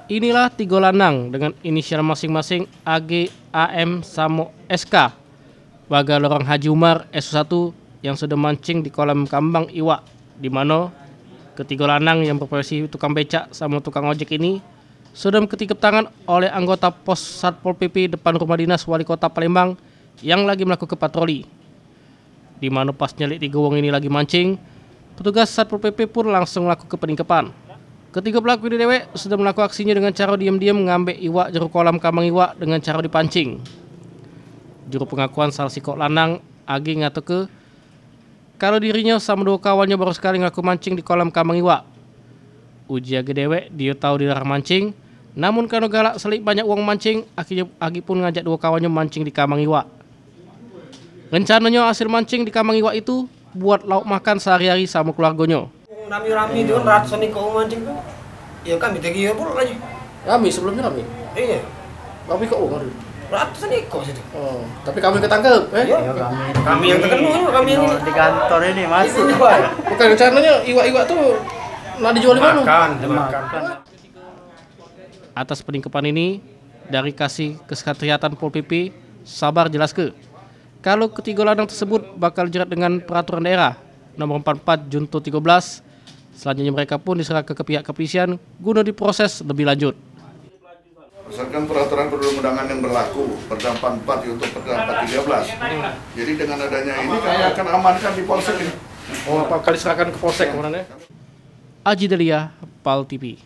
Inilah 3 lanang dengan inisial masing-masing AG, AM, Samo, SK. Warga Lorong Haji Umar S1 yang sudah mancing di kolam kambang iwak, di mana ketiga lanang yang berprofesi tukang becak sama tukang ojek ini sudah ketikap tangan oleh anggota pos Satpol PP depan rumah dinas Wali Kota Palembang yang lagi melakukan patroli. Di mana pas nyalik 3 wong ini lagi mancing, petugas Satpol PP pun langsung melakukan peningkapan. Ketiga pelaku ini dewek sudah melakukan aksinya dengan cara diam-diam mengambil iwak jero kolam kambang iwak dengan cara dipancing. Juru pengakuan salah si kok lanang Agi ngatakan kalau dirinya sama 2 kawannya baru sekali ngaku mancing di kolam kambang iwak. Uji Agi dewek dia tahu dilarang mancing, namun karena galak selik banyak uang mancing, akhirnya Agi pun ngajak 2 kawannya mancing di kambang iwak. Rencananya hasil mancing di kambang iwak itu buat lauk makan sehari-hari sama keluarganya. Rami-rami itu kan ratusan ikan mancing tuh. Ya kami tegi pula aja. Rami sebelumnya rami. Iya. Rami kok uang Ratusan ikan situ. Oh, tapi kami ketangkep, Iya, kami yang terkenal, kami yang di kantor ini masuk. Bukan rencananya iwak-iwak tuh nah dijual di mana? makan. Atas peningkapan ini dari Kasih Kesekretariatan Pol PP Sabar jelas kalau ketiga lanang tersebut bakal dijerat dengan peraturan daerah nomor 44 Junto 13. Selanjutnya mereka pun diserahkan ke pihak kepolisian guna diproses lebih lanjut. Berdasarkan peraturan perundang-undangan yang berlaku, Perda 44 Junto Perda 13. Jadi dengan adanya ini kami akan amankan di polsek ini. Oh, apa kali serahkan ke polsek kemana? Aji Delia, PAL TV.